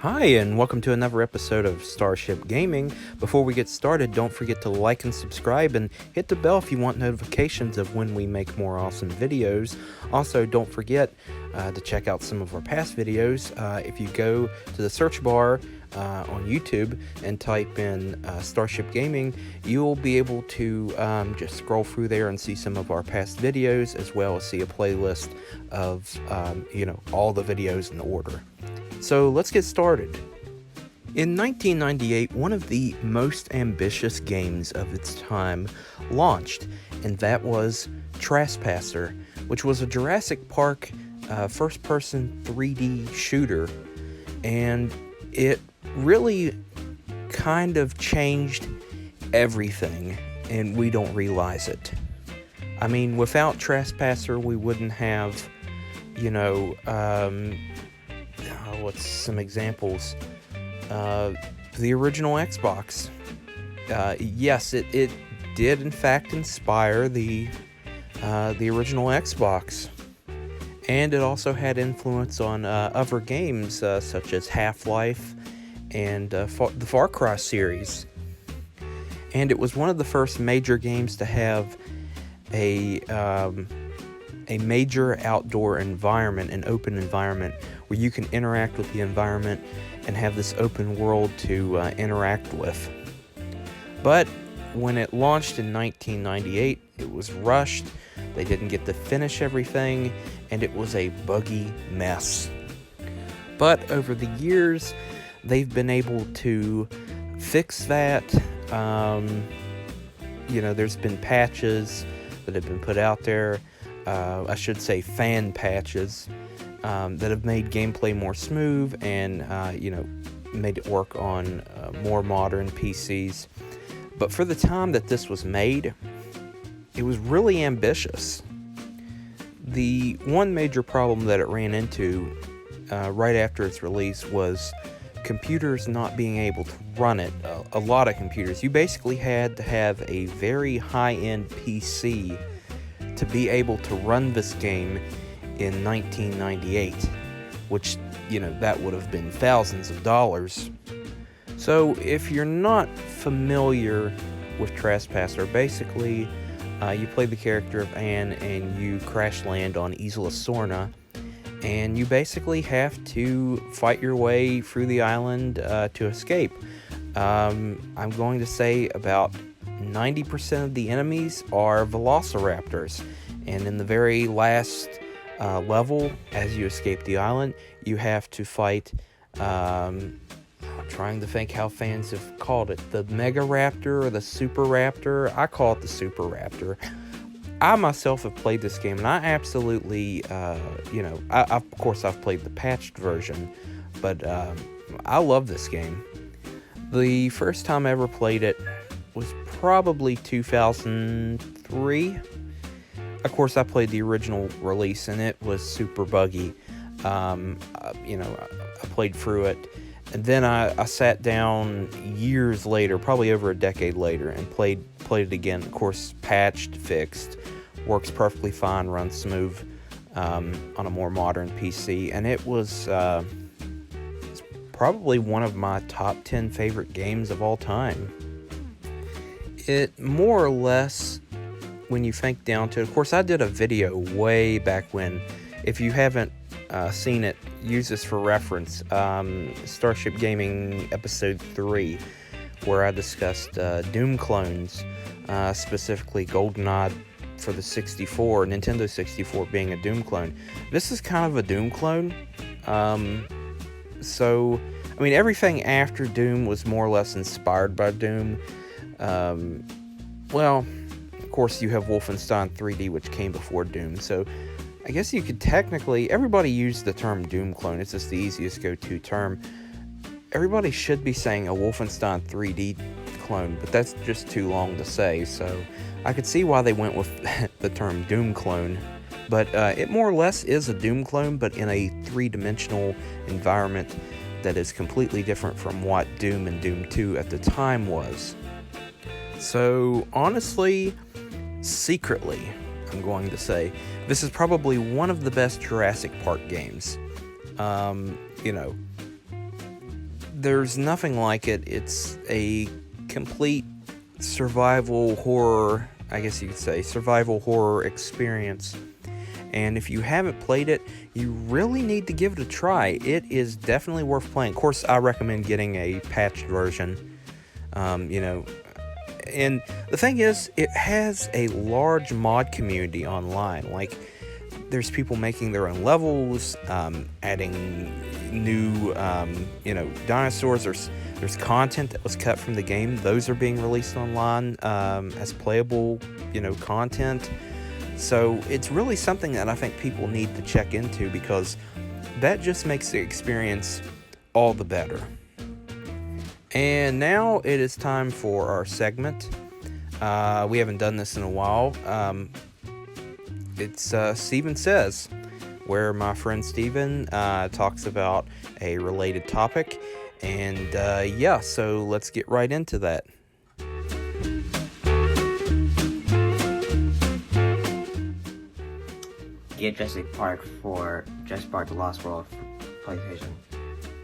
Hi, and welcome to another episode of Starship Gaming. Before we get started, don't forget to like and subscribe and hit the bell if you want notifications of when we make more awesome videos. Also, don't forget to check out some of our past videos. If you go to the search bar on YouTube and type in Starship Gaming, you'll be able to just scroll through there and see some of our past videos, as well as see a playlist of all the videos in order. So let's get started. In 1998, one of the most ambitious games of its time launched, and that was Trespasser, which was a Jurassic Park first-person 3D shooter, and it really kind of changed everything, and we don't realize it. I mean, without Trespasser, we wouldn't have, what's some examples? The original Xbox. Yes, it did in fact inspire the original Xbox, and it also had influence on other games such as Half-Life and the Far Cry series. And it was one of the first major games to have a major outdoor environment, an open environment, where you can interact with the environment and have this open world to interact with. But when it launched in 1998, it was rushed, they didn't get to finish everything, and it was a buggy mess. But over the years, they've been able to fix that. There's been patches that have been put out there. I should say fan patches that have made gameplay more smooth and, made it work on more modern PCs. But for the time that this was made, it was really ambitious. The one major problem that it ran into right after its release was computers not being able to run it. A lot of computers. You basically had to have a very high-end PC to be able to run this game in 1998, which, that would have been thousands of dollars. So if you're not familiar with Trespasser, basically you play the character of Anne and you crash land on Isla Sorna, and you basically have to fight your way through the island to escape. I'm going to say about 90% of the enemies are velociraptors, and in the very last level, as you escape the island, you have to fight, I'm trying to think how fans have called it, the Mega Raptor or the Super Raptor. I call it the Super Raptor. I myself have played this game, and I absolutely, of course I've played the patched version, but I love this game. The first time I ever played it was probably 2003. Of course, I played the original release, and it was super buggy. I played through it, and then I sat down years later, probably over a decade later, and played it again. Of course, patched, fixed, works perfectly fine, runs smooth on a more modern PC, and it was it's probably one of my top 10 favorite games of all time. It more or less, when you think down to it, of course I did a video way back when. If you haven't seen it, use this for reference. Starship Gaming episode 3, where I discussed Doom clones, specifically GoldenEye for the 64, Nintendo 64 being a Doom clone. This is kind of a Doom clone. Everything after Doom was more or less inspired by Doom. Of course, you have Wolfenstein 3D, which came before Doom, so I guess you could technically, everybody used the term Doom clone, it's just the easiest go-to term. Everybody should be saying a Wolfenstein 3D clone, but that's just too long to say, so I could see why they went with the term Doom clone. But it more or less is a Doom clone, but in a three-dimensional environment that is completely different from what Doom and Doom 2 at the time was. So, honestly, secretly, I'm going to say, this is probably one of the best Jurassic Park games. there's nothing like it. It's a complete survival horror, I guess you could say, survival horror experience. And if you haven't played it, you really need to give it a try. It is definitely worth playing. Of course, I recommend getting a patched version. And the thing is, it has a large mod community online. Like, there's people making their own levels, adding new, dinosaurs. There's content that was cut from the game. Those are being released online as playable, content. So it's really something that I think people need to check into, because that just makes the experience all the better. And now it is time for our segment. We haven't done this in a while. It's Steven Says, where my friend Steven talks about a related topic. And so let's get right into that. Get Jurassic Park for Jurassic Park The Lost World for PlayStation.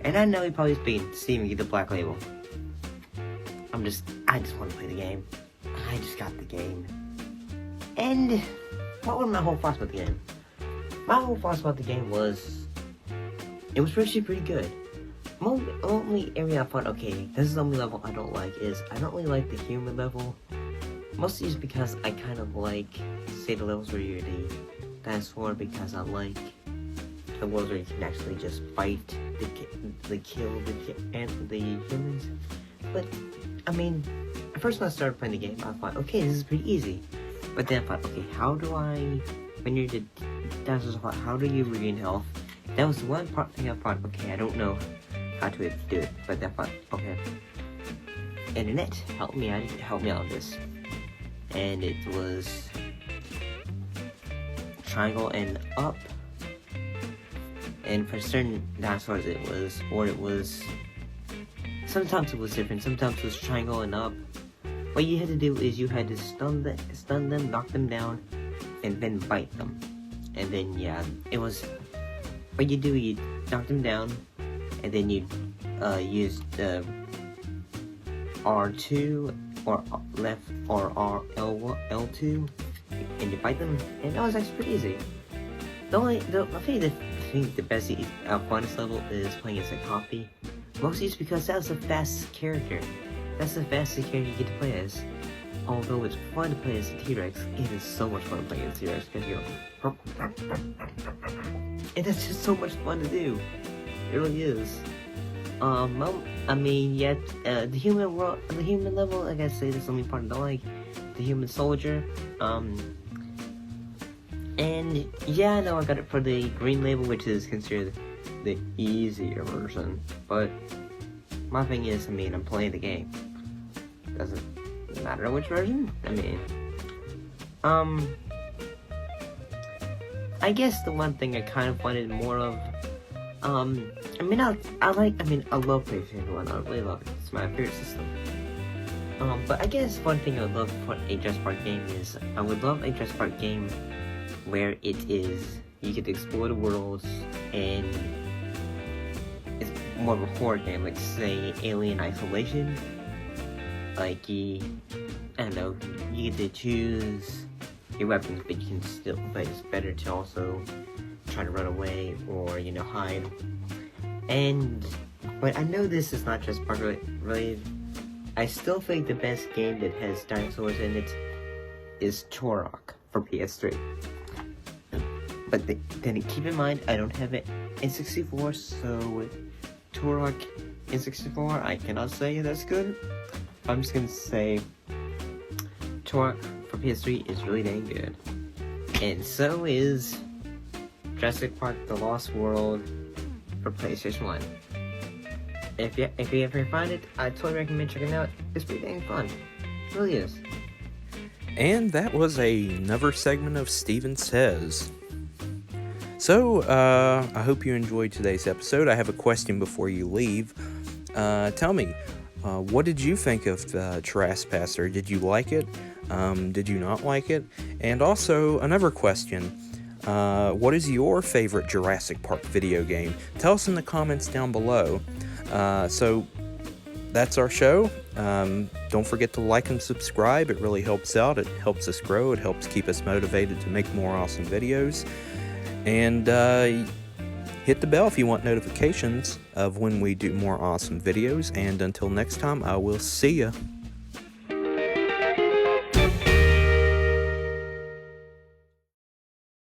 And I know you've probably been seeing me get the black label. I just want to play the game. I just got the game. And what were my whole thoughts about the game? My whole thoughts about the game was, it was actually pretty good. Only area I thought, okay, this is the only level I don't like, is I don't really like the human level. Mostly just because I kind of like, say, the levels where you're the dinosaur, because I like the world where you can actually just fight, kill the humans. But, I mean, at first when I started playing the game, I thought, okay, this is pretty easy. But then I thought, okay, when you're the dinosaurs, how do you regain health? That was the one thing I thought, okay, I don't know how to do it. But then I thought, okay, internet, help me out on this. And it was triangle and up, and for certain dinosaurs sometimes it was different. Sometimes it was triangle and up. What you had to do is you had to stun them, knock them down, and then bite them. And then it was what you do. You knock them down, and then you use the R2 or left or L2. And you fight them, and that was actually pretty easy. The best funnest level is playing as a copy. Mostly just because that was the fastest character. That's the fastest character you get to play as. Although it's fun to play as a T-Rex, it is so much fun playing as T-Rex because you go, and that's just so much fun to do. It really is. The human level, like I say, that's the only part I don't like. The human soldier, and I know I got it for the green label, which is considered the easier version, but my thing is, I'm playing the game. Doesn't matter which version. I guess the one thing I kind of wanted more of, I love PlayStation 1, I really love it, it's my favorite system. But I guess one thing I would love for a Jurassic Park game is, I would love a Jurassic Park game where it is, you get to explore the worlds, and it's more of a horror game, like say Alien Isolation. Like you get to choose your weapons, but it's better to also try to run away or, hide. But I know this is not just Park related. I still think the best game that has dinosaurs in it is Turok for PS3. But then keep in mind, I don't have it in 64, so Turok in 64, I cannot say that's good. I'm just gonna say Turok for PS3 is really dang good. And so is Jurassic Park The Lost World for PlayStation 1. If you ever find it, I totally recommend checking it out. It's pretty dang fun. It really is. And that was another segment of Steven Says. So, I hope you enjoyed today's episode. I have a question before you leave. Tell me, what did you think of Trespasser? Did you like it? Did you not like it? And also, another question. What is your favorite Jurassic Park video game? Tell us in the comments down below. So that's our show. Don't forget to like and subscribe. It really helps out. It helps us grow. It helps keep us motivated to make more awesome videos. And hit the bell if you want notifications of when we do more awesome videos. And until next time, I will see ya.